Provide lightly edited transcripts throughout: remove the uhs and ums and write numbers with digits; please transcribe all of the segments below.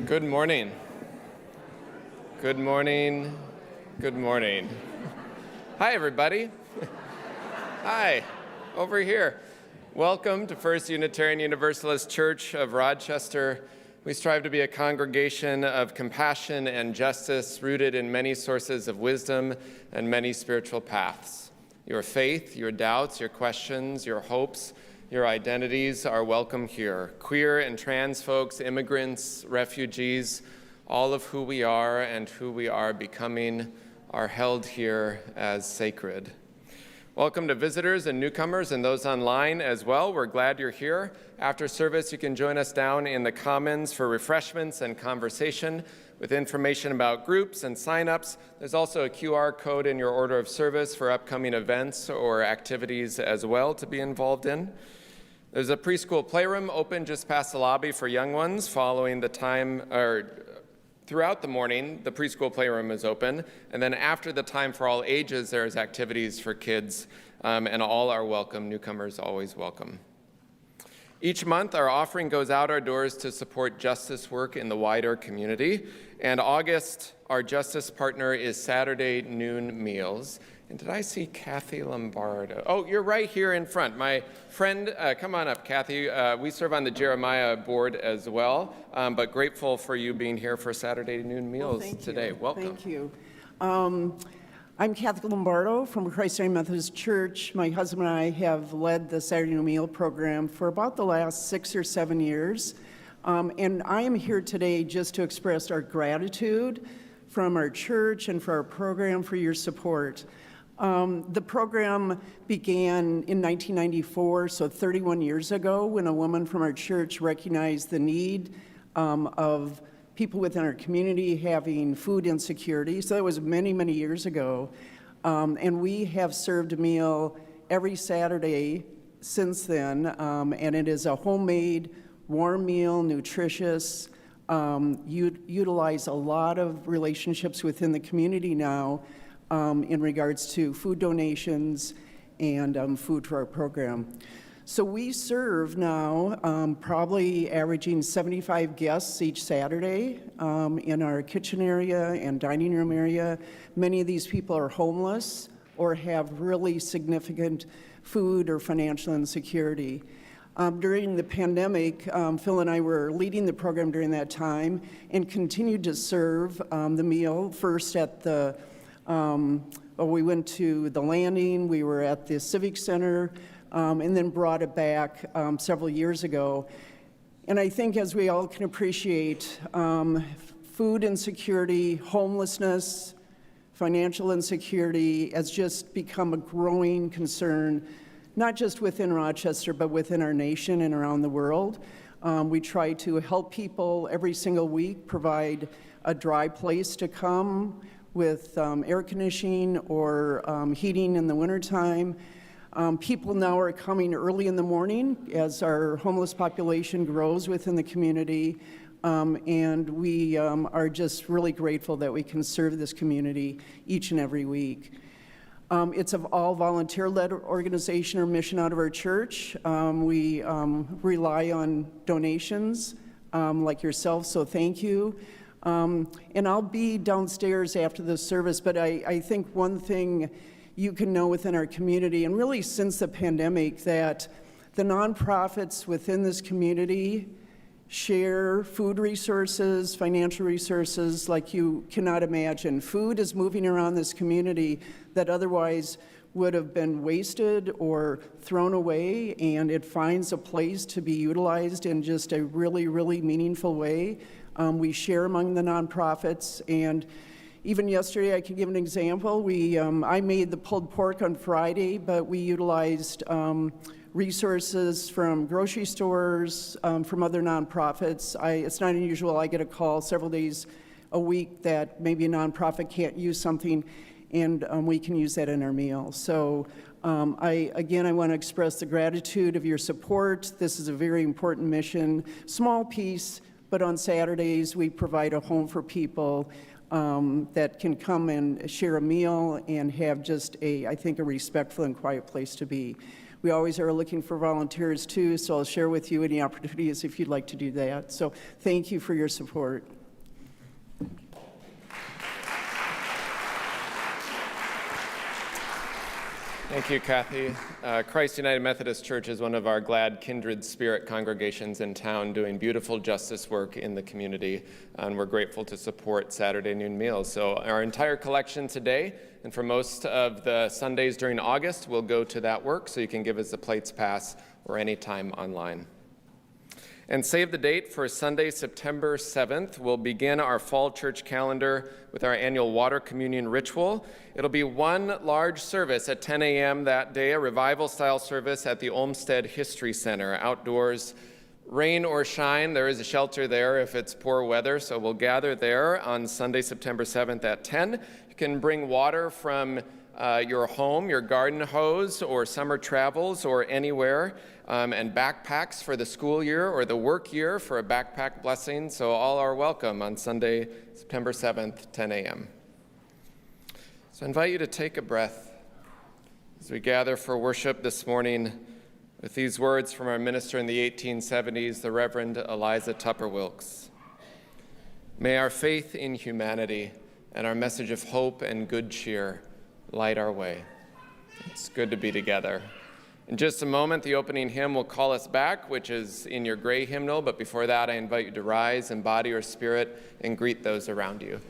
Good morning. Good morning. Good morning. Hi, everybody. Hi, over here. Welcome to First Unitarian Universalist Church of Rochester. We strive to be a congregation of compassion and justice rooted in many sources of wisdom and many spiritual paths. Your faith, your doubts, your questions, your hopes, your identities are welcome here. Queer and trans folks, immigrants, refugees, all of who we are and who we are becoming are held here as sacred. Welcome to visitors and newcomers and those online as well. We're glad you're here. After service, you can join us down in the Commons for refreshments and conversation with information about groups and signups. There's also a QR code in your order of service for upcoming events or activities as well to be involved in. There's a preschool playroom open just past the lobby for young ones. Following the time, or throughout the morning, the preschool playroom is open. And then after the time for all ages, there's activities for kids, and all are welcome. Newcomers always welcome. Each month, our offering goes out our doors to support justice work in the wider community. And August, our justice partner is Saturday Noon Meals. And did I see Kathy Lombardo? Oh, you're right here in front. My friend, come on up, Kathy. We serve on the Jeremiah board as well, but grateful for you being here for Saturday Noon Meals today. Welcome. Thank you. I'm Kathy Lombardo from Christ Our Methodist Church. My husband and I have led the Saturday Noon Meal program for about the last 6 or 7 years. And I am here today just to express our gratitude from our church and for our program for your support. The program began in 1994, so 31 years ago, when a woman from our church recognized the need of people within our community having food insecurity. So that was many, many years ago. And we have served a meal every Saturday since then, and it is a homemade, warm meal, nutritious. Utilize a lot of relationships within the community now in regards to food donations and food for our program. So we serve now probably averaging 75 guests each Saturday in our kitchen area and dining room area. Many of these people are homeless or have really significant food or financial insecurity. During the pandemic, Phil and I were leading the program during that time and continued to serve the meal first at the we went to the Landing, we were at the Civic Center, and then brought it back several years ago. And I think, as we all can appreciate, food insecurity, homelessness, financial insecurity has just become a growing concern, not just within Rochester, but within our nation and around the world. We try to help people every single week, provide a dry place to come with air conditioning or heating in the wintertime. People now are coming early in the morning as our homeless population grows within the community, and we are just really grateful that we can serve this community each and every week. It's an all volunteer-led organization or mission out of our church. We rely on donations like yourself, so thank you. And I'll be downstairs after the service, but I think one thing you can know within our community, and really since the pandemic, that the nonprofits within this community share food resources, financial resources like you cannot imagine. Food is moving around this community that otherwise would have been wasted or thrown away, and it finds a place to be utilized in just a really, really meaningful way. We share among the nonprofits, and even yesterday, I can give an example. I made the pulled pork on Friday, but we utilized resources from grocery stores, from other nonprofits. It's not unusual. I get a call several days a week that maybe a nonprofit can't use something, and we can use that in our meal. So I want to express the gratitude of your support. This is a very important mission, small piece, but on Saturdays, we provide a home for people that can come and share a meal and have just I think, a respectful and quiet place to be. We always are looking for volunteers too, so I'll share with you any opportunities if you'd like to do that. So thank you for your support. Thank you, Kathy. Christ United Methodist Church is one of our glad kindred spirit congregations in town doing beautiful justice work in the community, and we're grateful to support Saturday noon meals. So our entire collection today, and for most of the Sundays during August, will go to that work, so you can give us a plates pass or anytime online. And save the date for Sunday, September 7th. We'll begin our fall church calendar with our annual water communion ritual. It'll be one large service at 10 a.m. that day, a revival-style service at the Olmsted History Center, outdoors. Rain or shine, there is a shelter there if it's poor weather, so we'll gather there on Sunday, September 7th at 10. You can bring water from your home, your garden hose, or summer travels, or anywhere, and backpacks for the school year or the work year for a backpack blessing. So all are welcome on Sunday, September 7th, 10 a.m. So I invite you to take a breath as we gather for worship this morning with these words from our minister in the 1870s, the Reverend Eliza Tupper Wilkes. May our faith in humanity and our message of hope and good cheer light our way. It's good to be together. In just a moment, the opening hymn will call us back, which is in your gray hymnal, but before that, I invite you to rise in body or spirit and greet those around you.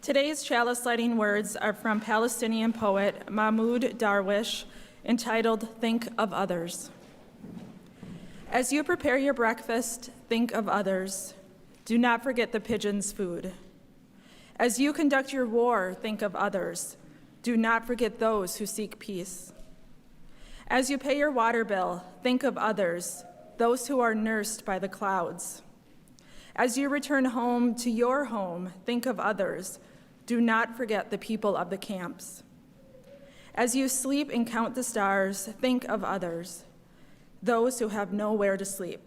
Today's chalice lighting words are from Palestinian poet Mahmoud Darwish, entitled Think of Others. As you prepare your breakfast, think of others. Do not forget the pigeon's food. As you conduct your war, think of others. Do not forget those who seek peace. As you pay your water bill, think of others, those who are nursed by the clouds. As you return home to your home, think of others. Do not forget the people of the camps. As you sleep and count the stars, think of others, those who have nowhere to sleep.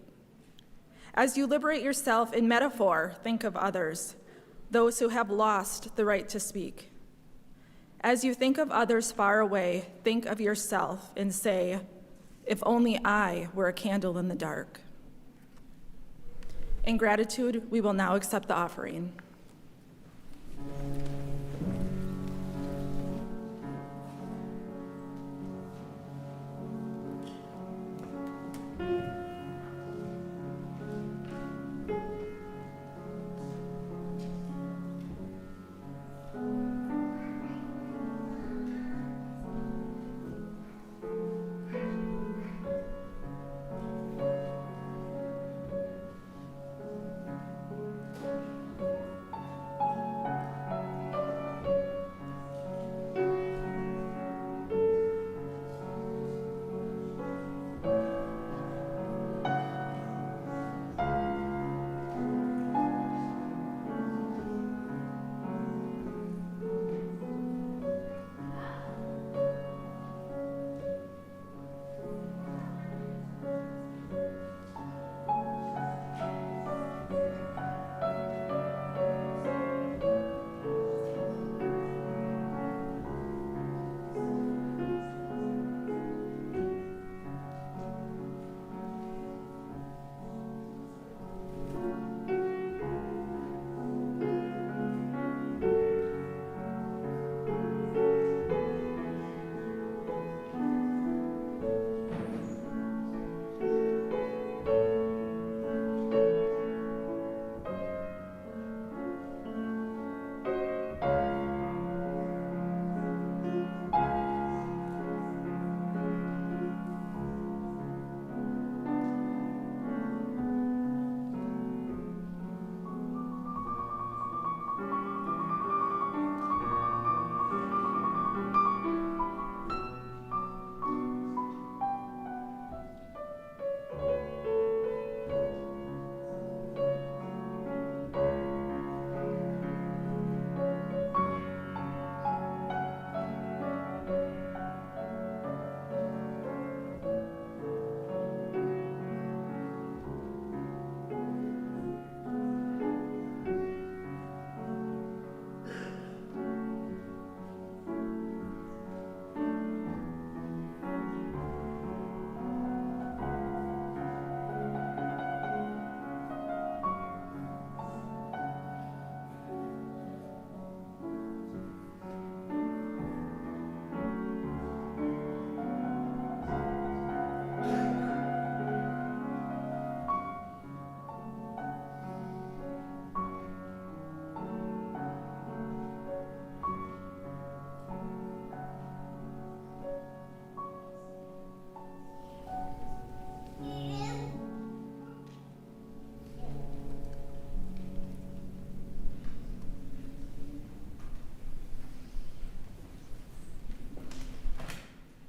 As you liberate yourself in metaphor, think of others, those who have lost the right to speak. As you think of others far away, think of yourself and say, if only I were a candle in the dark. In gratitude, we will now accept the offering.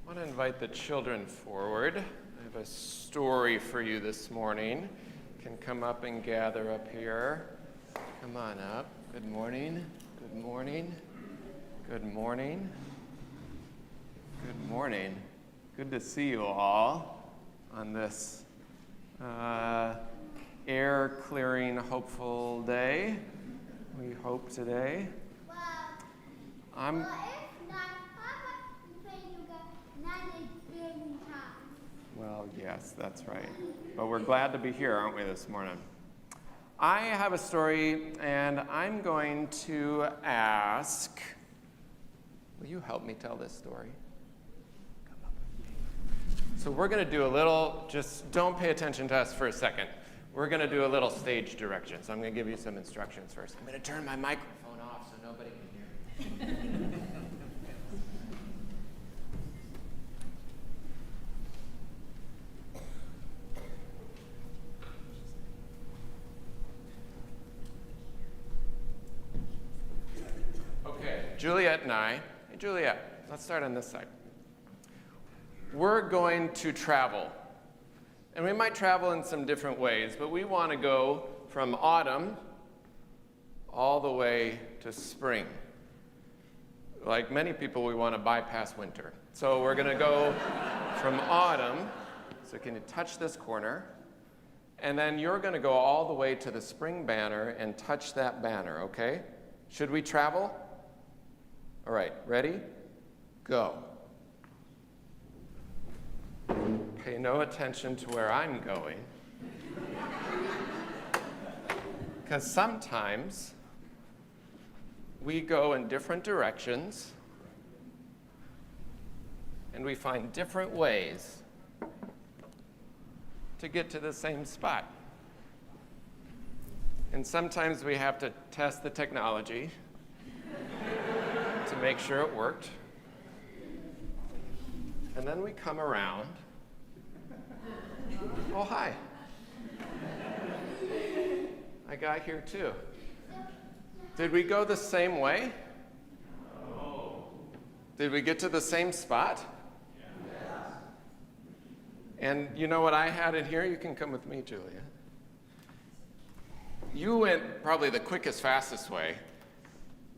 I want to invite the children forward. I have a story for you this morning. You can come up and gather up here. Come on up. Good morning. Good morning. Good morning. Good morning. Good to see you all on this air-clearing, hopeful day. We hope today. Well, yes, that's right. But we're glad to be here, aren't we, this morning? I have a story, and I'm going to ask, will you help me tell this story? Come up with me. So we're going to do a little, just don't pay attention to us for a second. We're going to do a little stage direction. So I'm going to give you some instructions first. I'm going to turn my microphone off so nobody can Juliet and I, hey Juliet, let's start on this side. We're going to travel. And we might travel in some different ways, but we want to go from autumn all the way to spring. Like many people, we want to bypass winter. So we're going to go from autumn, so can you touch this corner? And then you're going to go all the way to the spring banner and touch that banner, okay? Should we travel? All right, ready? Go. Pay no attention to where I'm going. Because sometimes we go in different directions and we find different ways to get to the same spot. And sometimes we have to test the technology to make sure it worked. And then we come around. Oh, hi. I got here too. Did we go the same way? No. Did we get to the same spot? Yes. And you know what I had in here? You can come with me, Julia. You went probably the quickest, fastest way,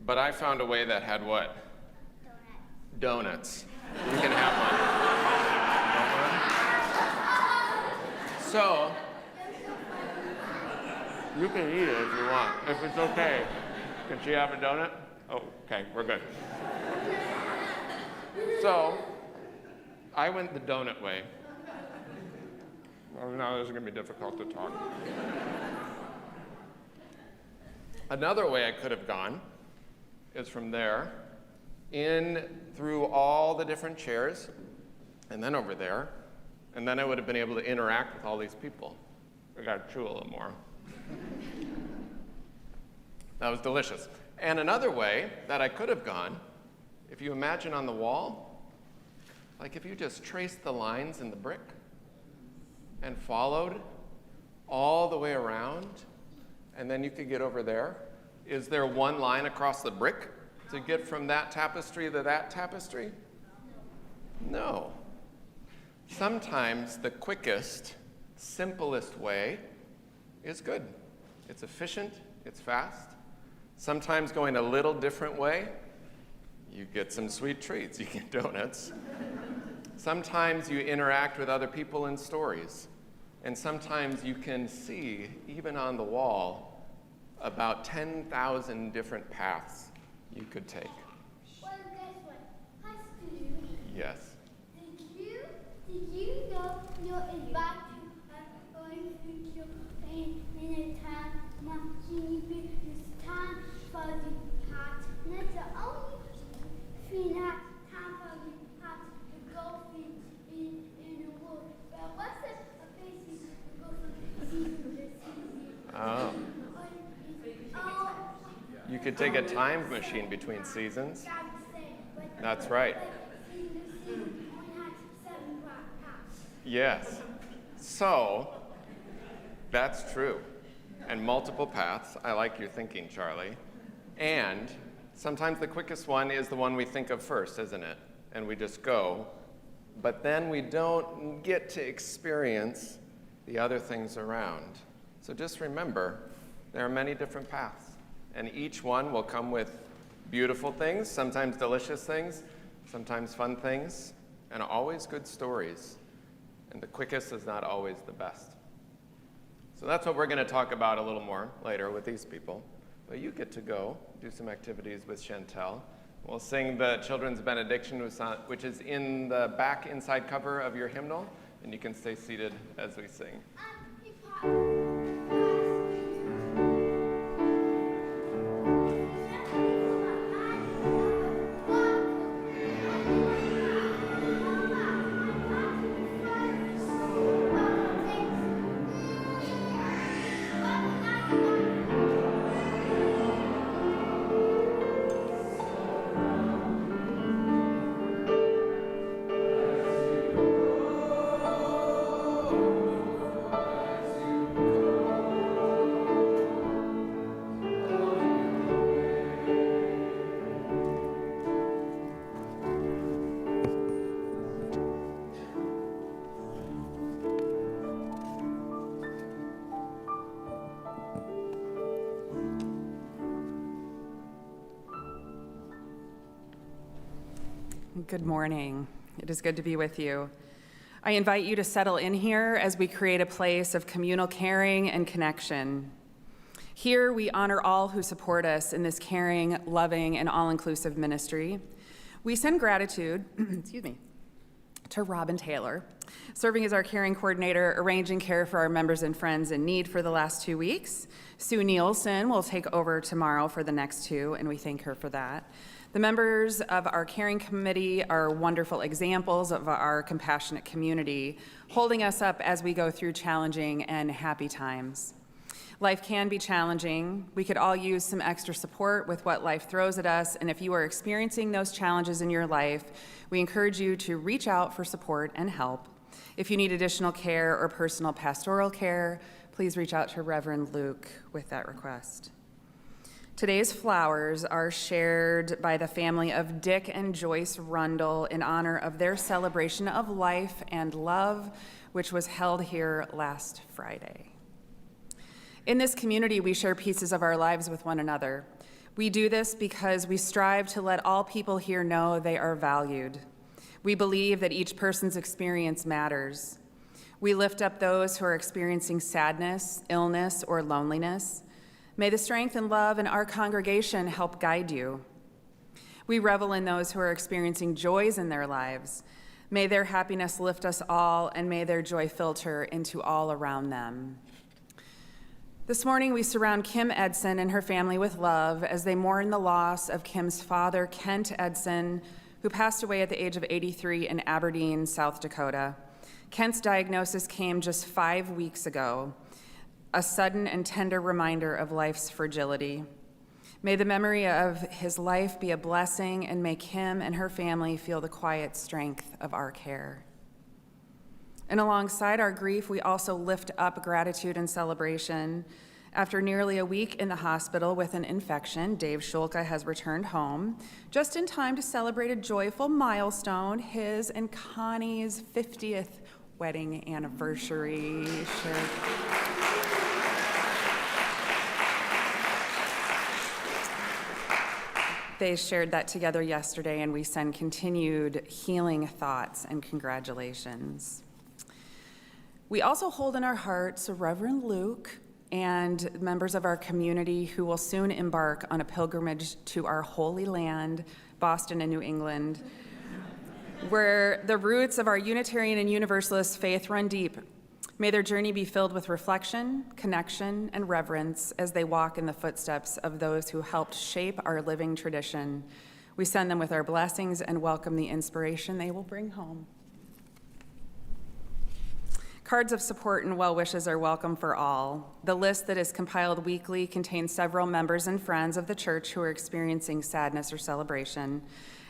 but I found a way that had what? Donuts. You can have one. So, you can eat it if you want, if it's okay. Can she have a donut? Oh, okay, we're good. So, I went the donut way. Well, now this is going to be difficult to talk. Another way I could have gone is from there, in through all the different chairs, and then over there, and then I would have been able to interact with all these people. I got to chew a little more. That was delicious. And another way that I could have gone, if you imagine on the wall, like if you just traced the lines in the brick and followed all the way around, and then you could get over there. Is there one line across the brick to get from that tapestry to that tapestry? No. Sometimes the quickest, simplest way is good. It's efficient, it's fast. Sometimes going a little different way, you get some sweet treats, you get donuts. Sometimes you interact with other people in stories. And sometimes you can see, even on the wall, about 10,000 different paths you could take. Well, guess what? Hi, Stu. Yes. Did you know you're about to going to in a time machine? It's time for the heart. That's the only thing that time for the heart to go in the world. But what's the basis to go from season to season? Oh. You could take a time machine between seasons. That's right. Yes. So, that's true. And multiple paths. I like your thinking, Charlie. And sometimes the quickest one is the one we think of first, isn't it? And we just go. But then we don't get to experience the other things around. So just remember, there are many different paths. And each one will come with beautiful things, sometimes delicious things, sometimes fun things, and always good stories. And the quickest is not always the best. So that's what we're going to talk about a little more later with these people. But you get to go do some activities with Chantel. We'll sing the children's benediction, which is in the back inside cover of your hymnal, and you can stay seated as we sing. Good morning. It is good to be with you. I invite you to settle in here as we create a place of communal caring and connection. Here, we honor all who support us in this caring, loving, and all-inclusive ministry. We send gratitude, to Robin Taylor, serving as our caring coordinator, arranging care for our members and friends in need for the last 2 weeks. Sue Nielsen will take over tomorrow for the next 2, and we thank her for that. The members of our caring committee are wonderful examples of our compassionate community, holding us up as we go through challenging and happy times. Life can be challenging. We could all use some extra support with what life throws at us, and if you are experiencing those challenges in your life, we encourage you to reach out for support and help. If you need additional care or personal pastoral care, please reach out to Reverend Luke with that request. Today's flowers are shared by the family of Dick and Joyce Rundle in honor of their celebration of life and love, which was held here last Friday. In this community, we share pieces of our lives with one another. We do this because we strive to let all people here know they are valued. We believe that each person's experience matters. We lift up those who are experiencing sadness, illness, or loneliness. May the strength and love in our congregation help guide you. We revel in those who are experiencing joys in their lives. May their happiness lift us all, and may their joy filter into all around them. This morning, we surround Kim Edson and her family with love as they mourn the loss of Kim's father, Kent Edson, who passed away at the age of 83 in Aberdeen, South Dakota. Kent's diagnosis came just 5 weeks ago, a sudden and tender reminder of life's fragility. May the memory of his life be a blessing, and may Kim and her family feel the quiet strength of our care. And alongside our grief, we also lift up gratitude and celebration. After nearly a week in the hospital with an infection, Dave Schulke has returned home, just in time to celebrate a joyful milestone, his and Connie's 50th wedding anniversary. They shared that together yesterday, and we send continued healing thoughts and congratulations. We also hold in our hearts Reverend Luke and members of our community who will soon embark on a pilgrimage to our Holy Land, Boston and New England, where the roots of our Unitarian and Universalist faith run deep. May their journey be filled with reflection, connection, and reverence as they walk in the footsteps of those who helped shape our living tradition. We send them with our blessings and welcome the inspiration they will bring home. Cards of support and well wishes are welcome for all. The list that is compiled weekly contains several members and friends of the church who are experiencing sadness or celebration.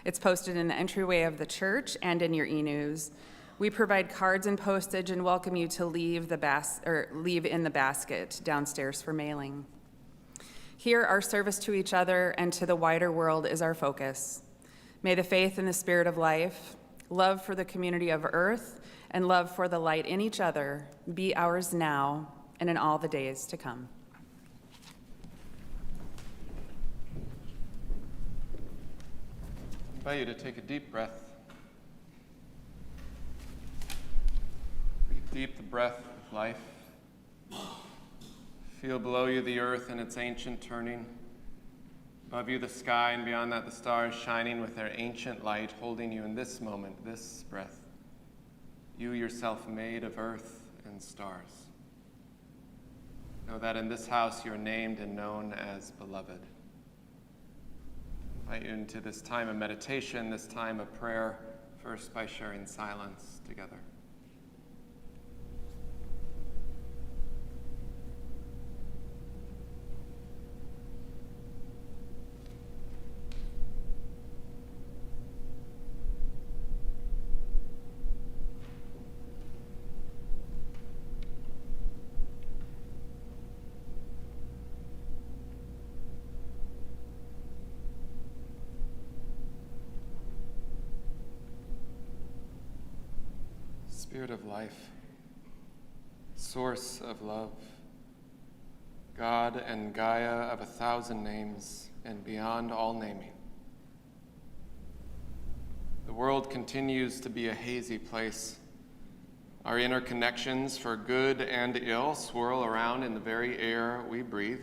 It's posted in the entryway of the church and in your e-news. We provide cards and postage and welcome you to leave in the basket downstairs for mailing. Here, our service to each other and to the wider world is our focus. May the faith and the spirit of life, love for the community of earth, and love for the light in each other be ours now and in all the days to come. I invite you to take a deep breath. Breathe deep the breath of life. Feel below you the earth and its ancient turning. Above you the sky, and beyond that the stars shining with their ancient light, holding you in this moment, this breath. You yourself made of earth and stars. Know that in this house you're named and known as beloved. I invite you into this time of meditation, this time of prayer, first by sharing silence together. Spirit of life, source of love, God and Gaia of 1,000 names and beyond all naming. The world continues to be a hazy place. Our interconnections for good and ill swirl around in the very air we breathe,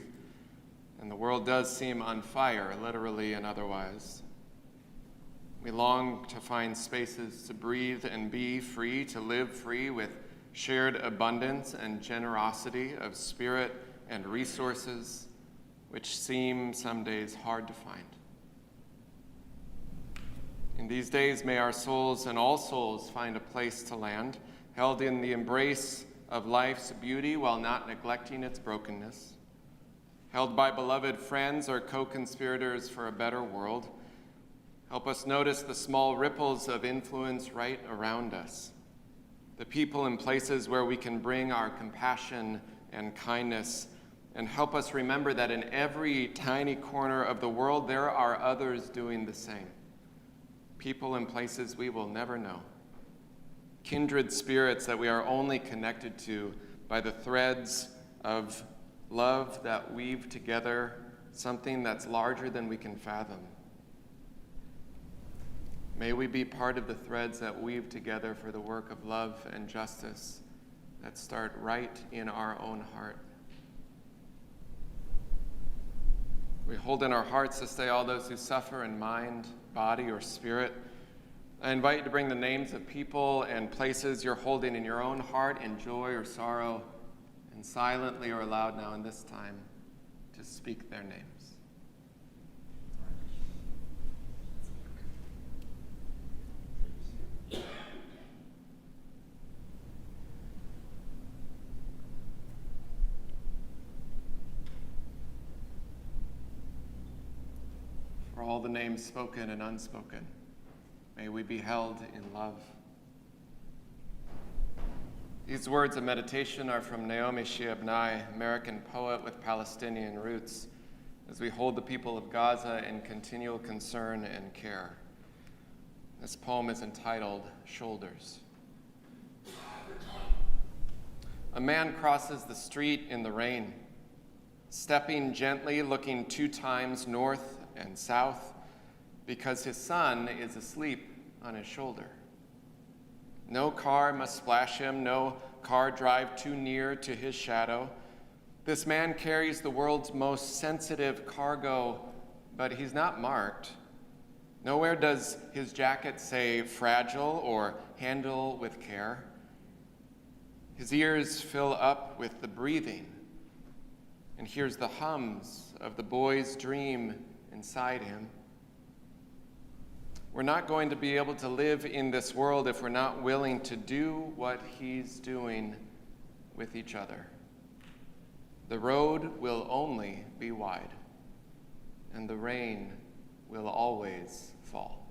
and the world does seem on fire, literally and otherwise. We long to find spaces to breathe and be free, to live free with shared abundance and generosity of spirit and resources, which seem some days hard to find. In these days, may our souls and all souls find a place to land, held in the embrace of life's beauty while not neglecting its brokenness, held by beloved friends or co-conspirators for a better world. Help us notice the small ripples of influence right around us, the people and places where we can bring our compassion and kindness, and help us remember that in every tiny corner of the world, there are others doing the same. People and places we will never know. Kindred spirits that we are only connected to by the threads of love that weave together something that's larger than we can fathom. May we be part of the threads that weave together for the work of love and justice that start right in our own heart. We hold in our hearts this day all those who suffer in mind, body, or spirit. I invite you to bring the names of people and places you're holding in your own heart in joy or sorrow, and silently or aloud now in this time to speak their names. For all the names spoken and unspoken, may we be held in love. These words of meditation are from Naomi Shihab Nye, American poet with Palestinian roots, as we hold the people of Gaza in continual concern and care. This poem is entitled Shoulders. A man crosses the street in the rain, stepping gently, looking 2 times north and south, because his son is asleep on his shoulder. No car must splash him, no car drive too near to his shadow. This man carries the world's most sensitive cargo, but he's not marked. Nowhere does his jacket say fragile or handle with care. His ears fill up with the breathing, and hears the hums of the boy's dream inside him. We're not going to be able to live in this world if we're not willing to do what he's doing with each other. The road will only be wide, and the rain will always fall.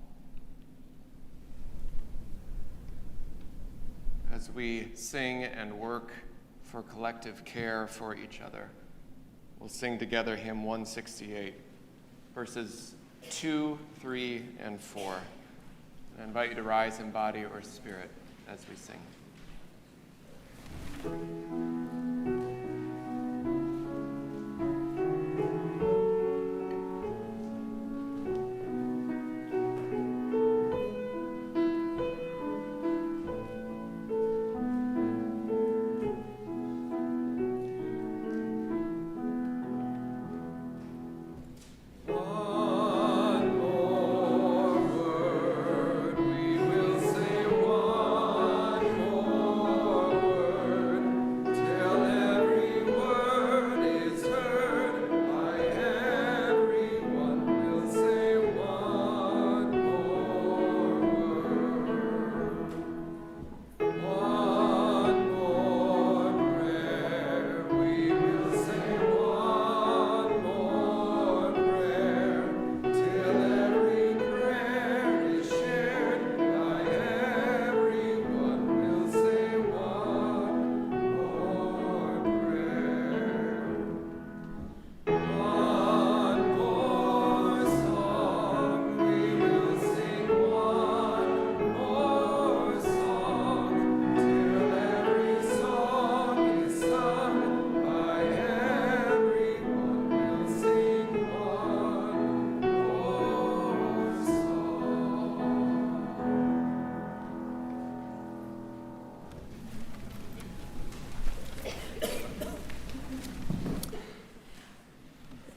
As we sing and work for collective care for each other, we'll sing together hymn 168, verses 2, 3, and 4. I invite you to rise in body or spirit as we sing.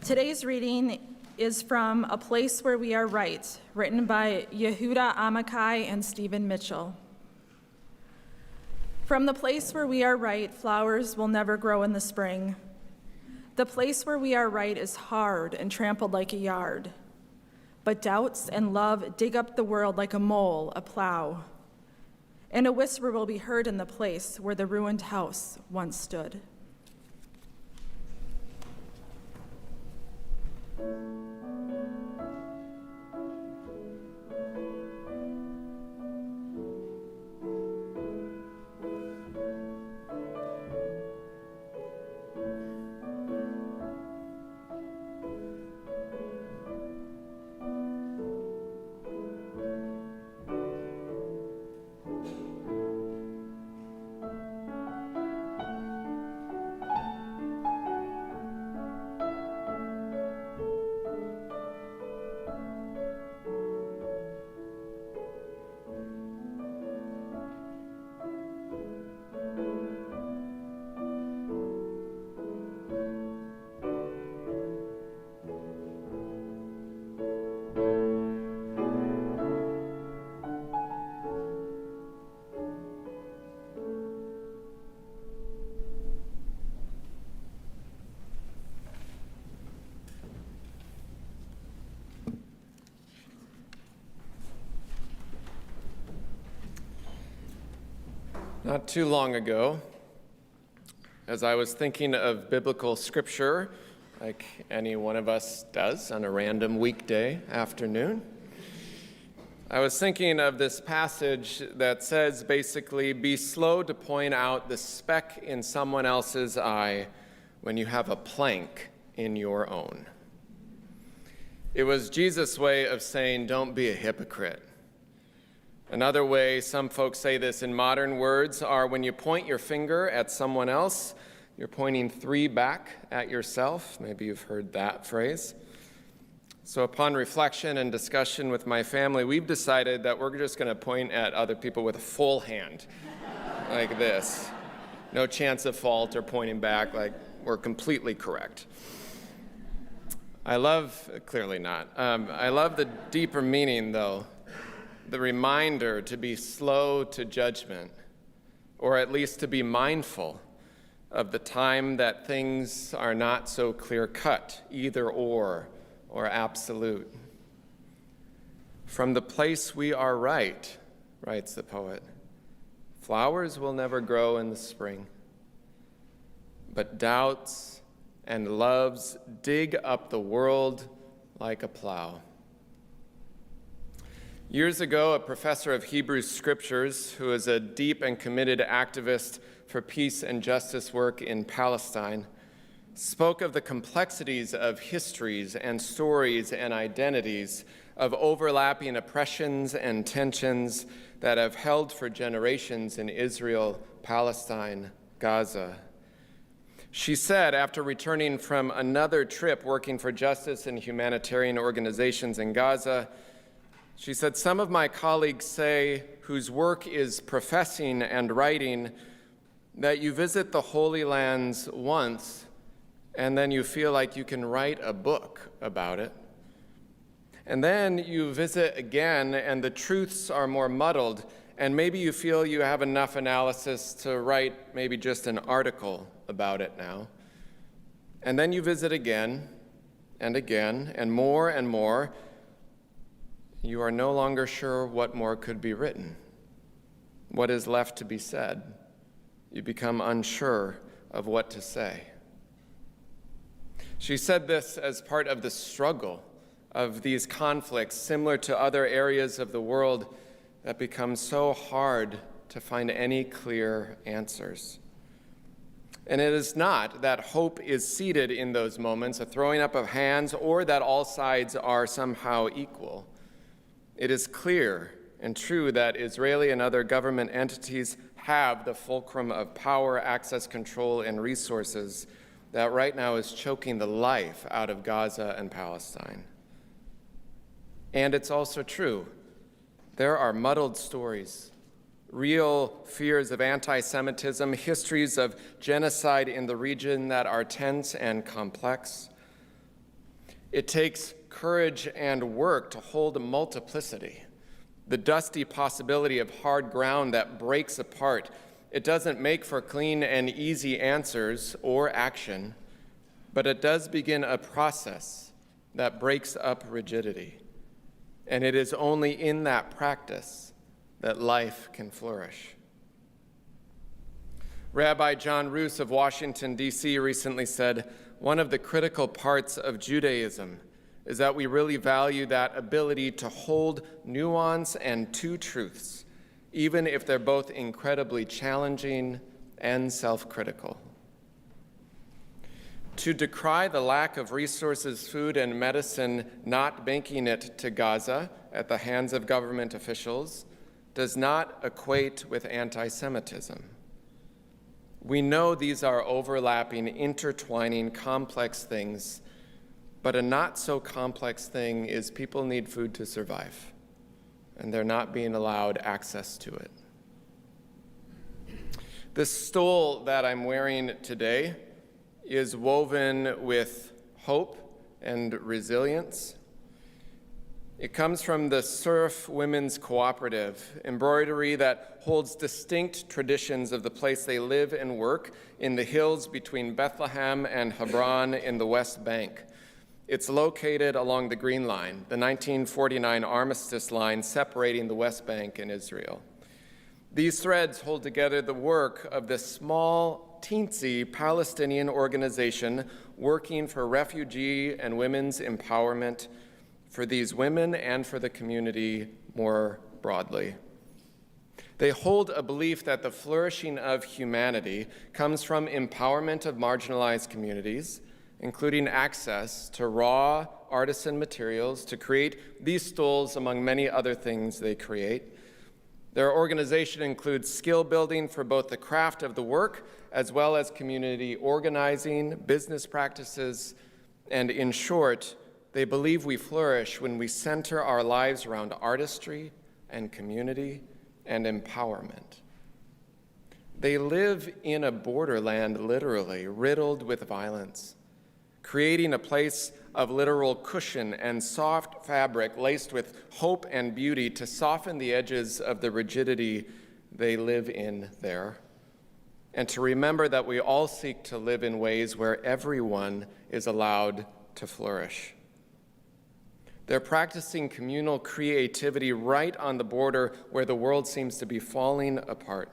Today's reading is from A Place Where We Are Right, written by Yehuda Amichai and Stephen Mitchell. From the place where we are right, flowers will never grow in the spring. The place where we are right is hard and trampled like a yard. But doubts and love dig up the world like a mole, a plow. And a whisper will be heard in the place where the ruined house once stood. Not too long ago, as I was thinking of biblical scripture, like any one of us does on a random weekday afternoon, I was thinking of this passage that says basically, be slow to point out the speck in someone else's eye when you have a plank in your own. It was Jesus' way of saying, don't be a hypocrite. Another way some folks say this in modern words are when you point your finger at someone else, you're pointing 3 back at yourself. Maybe you've heard that phrase. So upon reflection and discussion with my family, we've decided that we're just going to point at other people with a full hand, like this. No chance of fault or pointing back, like we're completely correct. Clearly not. I love the deeper meaning, though. The reminder to be slow to judgment, or at least to be mindful of the time that things are not so clear-cut, either or absolute. From the place we are right, writes the poet, flowers will never grow in the spring, but doubts and loves dig up the world like a plow. Years ago, a professor of Hebrew scriptures, who is a deep and committed activist for peace and justice work in Palestine, spoke of the complexities of histories and stories and identities, of overlapping oppressions and tensions that have held for generations in Israel, Palestine, Gaza. She said, after returning from another trip working for justice and humanitarian organizations in Gaza, she said, some of my colleagues say, whose work is professing and writing, that you visit the Holy Lands once and then you feel like you can write a book about it. And then you visit again and the truths are more muddled, and maybe you feel you have enough analysis to write maybe just an article about it now. And then you visit again and again and more. You are no longer sure what more could be written, what is left to be said. You become unsure of what to say. She said this as part of the struggle of these conflicts, similar to other areas of the world that become so hard to find any clear answers. And it is not that hope is seated in those moments, a throwing up of hands, or that all sides are somehow equal. It is clear and true that Israeli and other government entities have the fulcrum of power, access, control, and resources that right now is choking the life out of Gaza and Palestine. And it's also true, there are muddled stories, real fears of anti-Semitism, histories of genocide in the region that are tense and complex. It takes courage and work to hold a multiplicity, the dusty possibility of hard ground that breaks apart. It doesn't make for clean and easy answers or action, but it does begin a process that breaks up rigidity. And it is only in that practice that life can flourish. Rabbi John Roos of Washington, D.C. recently said, "One of the critical parts of Judaism is that we really value that ability to hold nuance and two truths, even if they're both incredibly challenging and self-critical." To decry the lack of resources, food, and medicine not making it to Gaza at the hands of government officials does not equate with anti-Semitism. We know these are overlapping, intertwining, complex things, but a not so complex thing is people need food to survive, and they're not being allowed access to it. This stole that I'm wearing today is woven with hope and resilience. It comes from the Surf Women's Cooperative, embroidery that holds distinct traditions of the place they live and work in the hills between Bethlehem and Hebron in the West Bank. It's located along the Green Line, the 1949 armistice line separating the West Bank and Israel. These threads hold together the work of this small, teensy Palestinian organization working for refugee and women's empowerment for these women and for the community more broadly. They hold a belief that the flourishing of humanity comes from empowerment of marginalized communities, including access to raw artisan materials to create these stoles, among many other things they create. Their organization includes skill building for both the craft of the work as well as community organizing, business practices, and in short, they believe we flourish when we center our lives around artistry and community and empowerment. They live in a borderland, literally, riddled with violence, creating a place of literal cushion and soft fabric laced with hope and beauty to soften the edges of the rigidity they live in there, and to remember that we all seek to live in ways where everyone is allowed to flourish. They're practicing communal creativity right on the border where the world seems to be falling apart.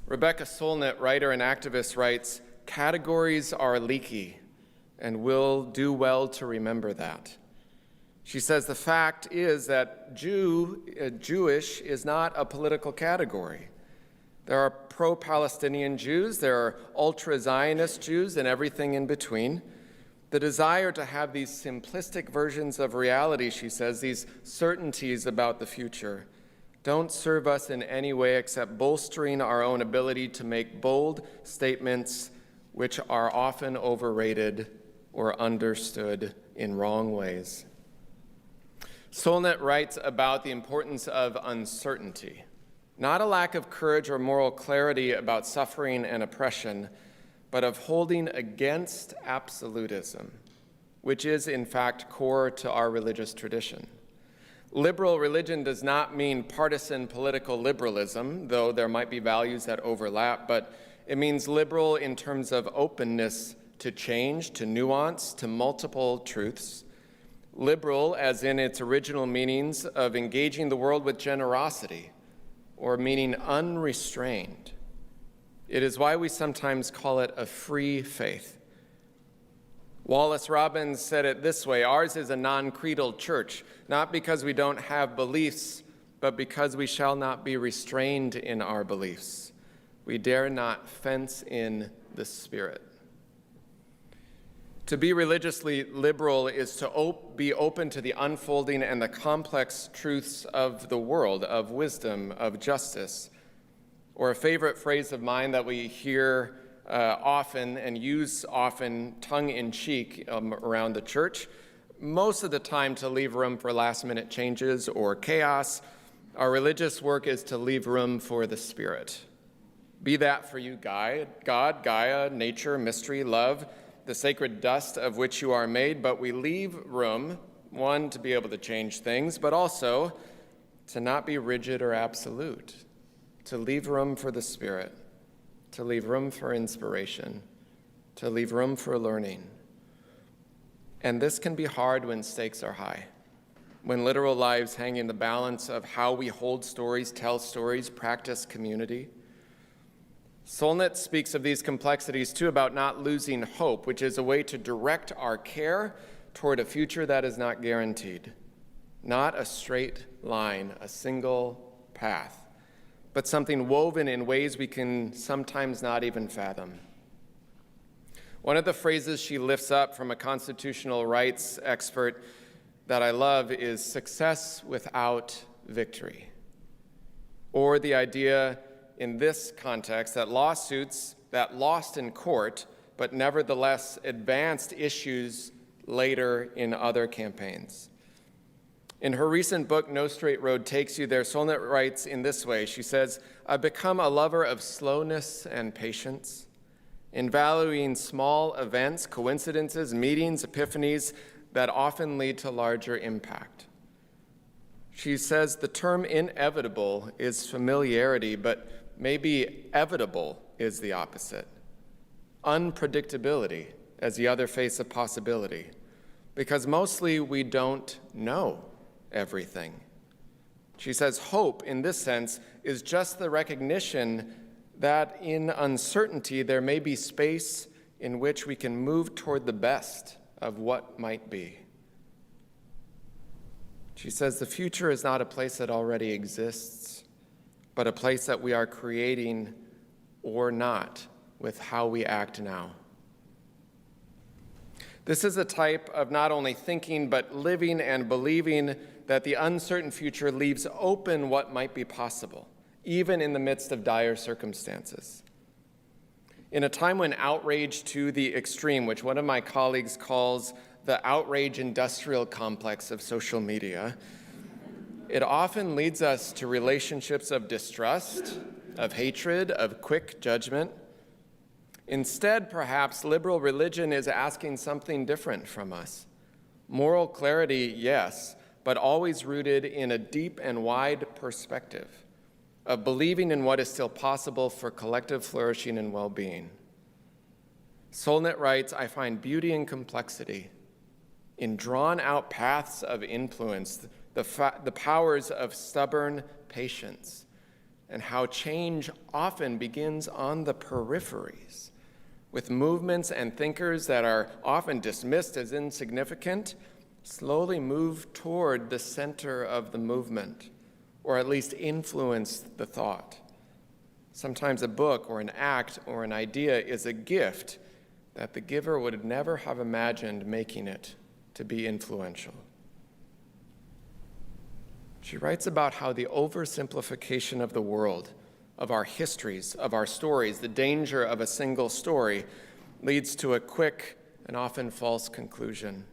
Rebecca Solnit, writer and activist, writes, "Categories are leaky, and we'll do well to remember that." She says the fact is that Jewish is not a political category. There are pro-Palestinian Jews, there are ultra-Zionist Jews, and everything in between. The desire to have these simplistic versions of reality, she says, these certainties about the future, don't serve us in any way except bolstering our own ability to make bold statements which are often overrated or understood in wrong ways. Solnit writes about the importance of uncertainty, not a lack of courage or moral clarity about suffering and oppression, but of holding against absolutism, which is in fact core to our religious tradition. Liberal religion does not mean partisan political liberalism, though there might be values that overlap, but it means liberal in terms of openness to change, to nuance, to multiple truths. Liberal as in its original meanings of engaging the world with generosity, or meaning unrestrained. It is why we sometimes call it a free faith. Wallace Robbins said it this way: ours is a non-creedal church, not because we don't have beliefs, but because we shall not be restrained in our beliefs. We dare not fence in the Spirit. To be religiously liberal is to be open to the unfolding and the complex truths of the world, of wisdom, of justice. Or a favorite phrase of mine that we hear often and use often tongue-in-cheek around the church, most of the time to leave room for last-minute changes or chaos. Our religious work is to leave room for the Spirit. Be that for you God, Gaia, nature, mystery, love, the sacred dust of which you are made, but we leave room, one, to be able to change things, but also to not be rigid or absolute, to leave room for the Spirit, to leave room for inspiration, to leave room for learning. And this can be hard when stakes are high, when literal lives hang in the balance of how we hold stories, tell stories, practice community. Solnit speaks of these complexities too, about not losing hope, which is a way to direct our care toward a future that is not guaranteed. Not a straight line, a single path, but something woven in ways we can sometimes not even fathom. One of the phrases she lifts up from a constitutional rights expert that I love is success without victory, or the idea in this context that lawsuits that lost in court but nevertheless advanced issues later in other campaigns. In her recent book, No Straight Road Takes You There, Solnit writes in this way. She says, "I've become a lover of slowness and patience, in valuing small events, coincidences, meetings, epiphanies that often lead to larger impact." She says the term inevitable is familiarity, but maybe evitable is the opposite. Unpredictability as the other face of possibility, because mostly we don't know everything. She says hope, in this sense, is just the recognition that in uncertainty there may be space in which we can move toward the best of what might be. She says the future is not a place that already exists, but a place that we are creating or not with how we act now. This is a type of not only thinking, but living and believing that the uncertain future leaves open what might be possible, even in the midst of dire circumstances. In a time when outrage to the extreme, which one of my colleagues calls the outrage industrial complex of social media, it often leads us to relationships of distrust, of hatred, of quick judgment. Instead, perhaps, liberal religion is asking something different from us. Moral clarity, yes, but always rooted in a deep and wide perspective of believing in what is still possible for collective flourishing and well-being. Solnit writes, "I find beauty in complexity, in drawn-out paths of influence, the powers of stubborn patience, and how change often begins on the peripheries, with movements and thinkers that are often dismissed as insignificant, slowly move toward the center of the movement, or at least influence the thought. Sometimes a book or an act or an idea is a gift that the giver would never have imagined making it to be influential." She writes about how the oversimplification of the world, of our histories, of our stories, the danger of a single story, leads to a quick and often false conclusion.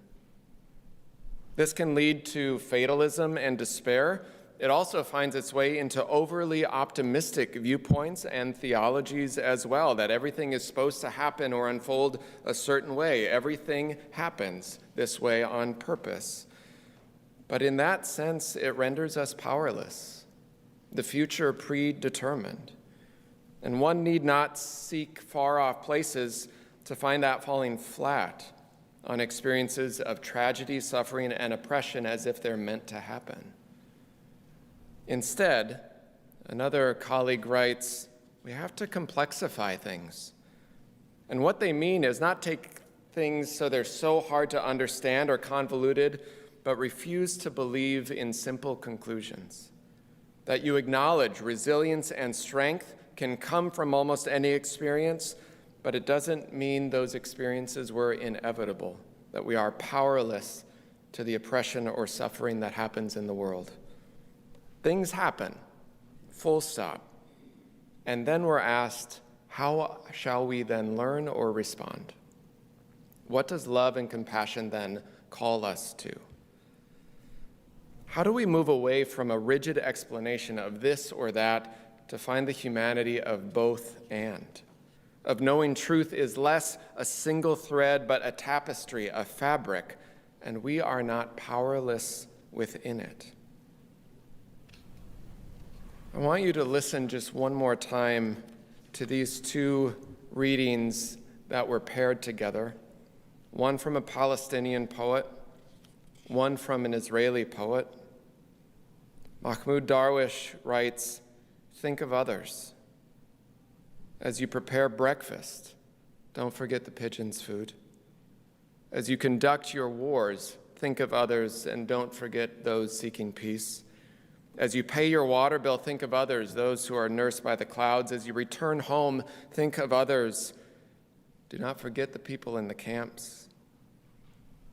This can lead to fatalism and despair. It also finds its way into overly optimistic viewpoints and theologies as well, that everything is supposed to happen or unfold a certain way. Everything happens this way on purpose. But in that sense, it renders us powerless, the future predetermined. And one need not seek far-off places to find that falling flat on experiences of tragedy, suffering, and oppression as if they're meant to happen. Instead, another colleague writes, we have to complexify things. And what they mean is not take things so they're so hard to understand or convoluted, but refuse to believe in simple conclusions. That you acknowledge resilience and strength can come from almost any experience, but it doesn't mean those experiences were inevitable, that we are powerless to the oppression or suffering that happens in the world. Things happen, full stop. And then we're asked, how shall we then learn or respond? What does love and compassion then call us to? How do we move away from a rigid explanation of this or that to find the humanity of both and? of knowing truth is less a single thread, but a tapestry, a fabric, and we are not powerless within it. I want you to listen just one more time to these two readings that were paired together, one from a Palestinian poet, one from an Israeli poet. Mahmoud Darwish writes, "Think of others. As you prepare breakfast, don't forget the pigeon's food. As you conduct your wars, think of others and don't forget those seeking peace. As you pay your water bill, think of others, those who are nursed by the clouds. As you return home, think of others. Do not forget the people in the camps.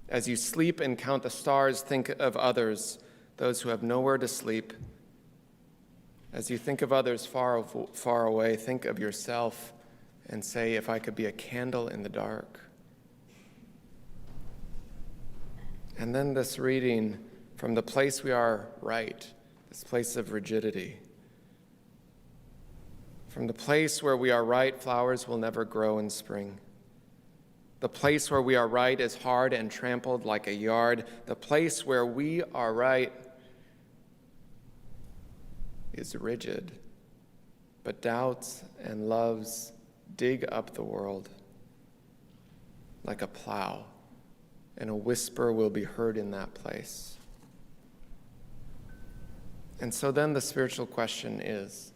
As you sleep and count the stars, think of others, those who have nowhere to sleep. As you think of others far away, think of yourself and say, if I could be a candle in the dark." And then this reading from the place we are right, this place of rigidity. From the place where we are right, flowers will never grow in spring. The place where we are right is hard and trampled like a yard. The place where we are right is rigid, but doubts and loves dig up the world like a plow, and a whisper will be heard in that place. And so then the spiritual question is,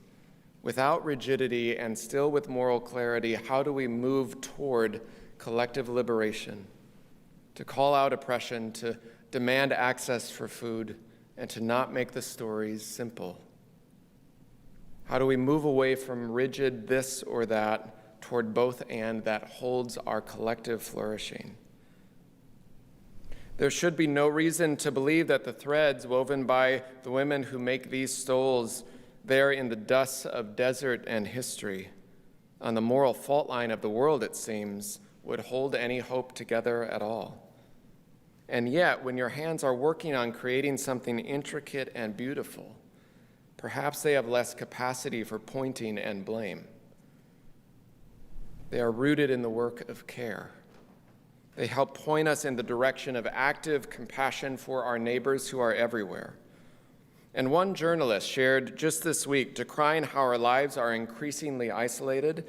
without rigidity and still with moral clarity, how do we move toward collective liberation, to call out oppression, to demand access for food, and to not make the stories simple? How do we move away from rigid this or that toward both and that holds our collective flourishing? There should be no reason to believe that the threads woven by the women who make these stoles there in the dust of desert and history, on the moral fault line of the world, it seems, would hold any hope together at all. And yet, when your hands are working on creating something intricate and beautiful, perhaps they have less capacity for pointing and blame. They are rooted in the work of care. They help point us in the direction of active compassion for our neighbors who are everywhere. And one journalist shared just this week, decrying how our lives are increasingly isolated.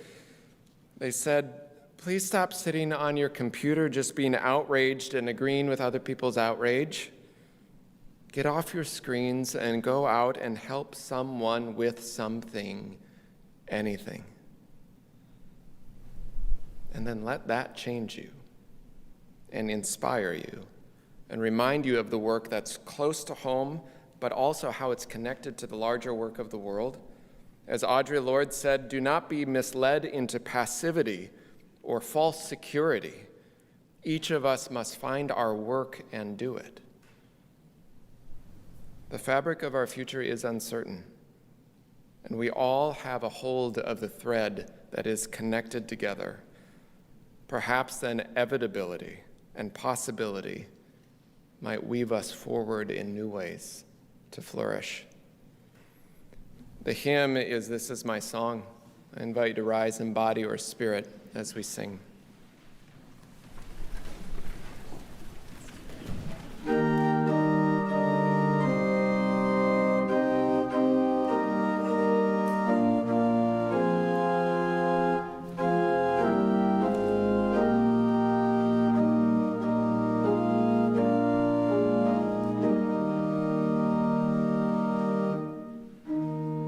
They said, "Please stop sitting on your computer just being outraged and agreeing with other people's outrage. Get off your screens and go out and help someone with something, anything. And then let that change you and inspire you and remind you of the work that's close to home, but also how it's connected to the larger work of the world. As Audre Lorde said, do not be misled into passivity or false security. Each of us must find our work and do it. The fabric of our future is uncertain, and we all have a hold of the thread that is connected together. Perhaps then inevitability and possibility might weave us forward in new ways to flourish. The hymn is "This Is My Song." I invite you to rise in body or spirit as we sing.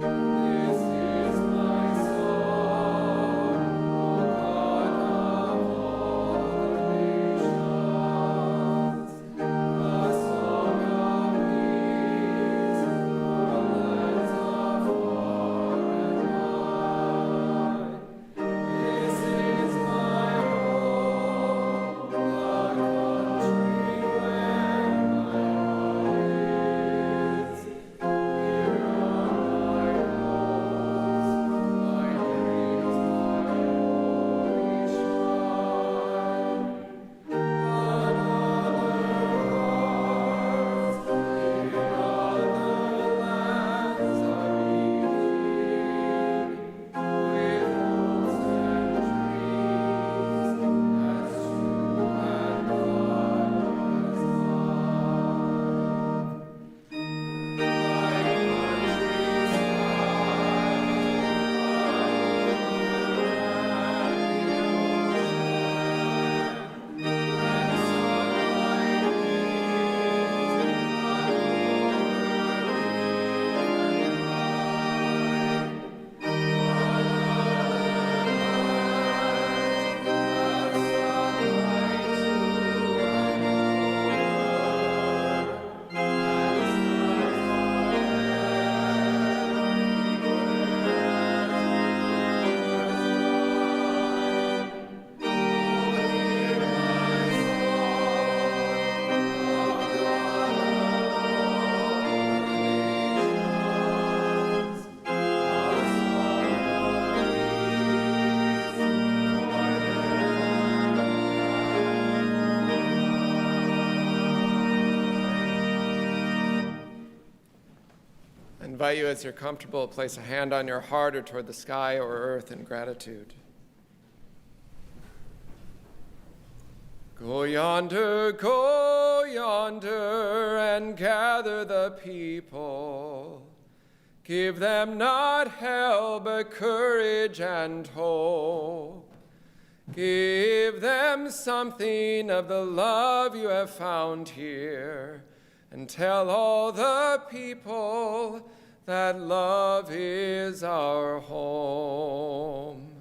This is my song, O God. invite you, as you're comfortable, to place a hand on your heart or toward the sky or earth in gratitude. Go yonder, and gather the people. Give them not hell, but courage and hope. Give them something of the love you have found here, and tell all the people that love is our home.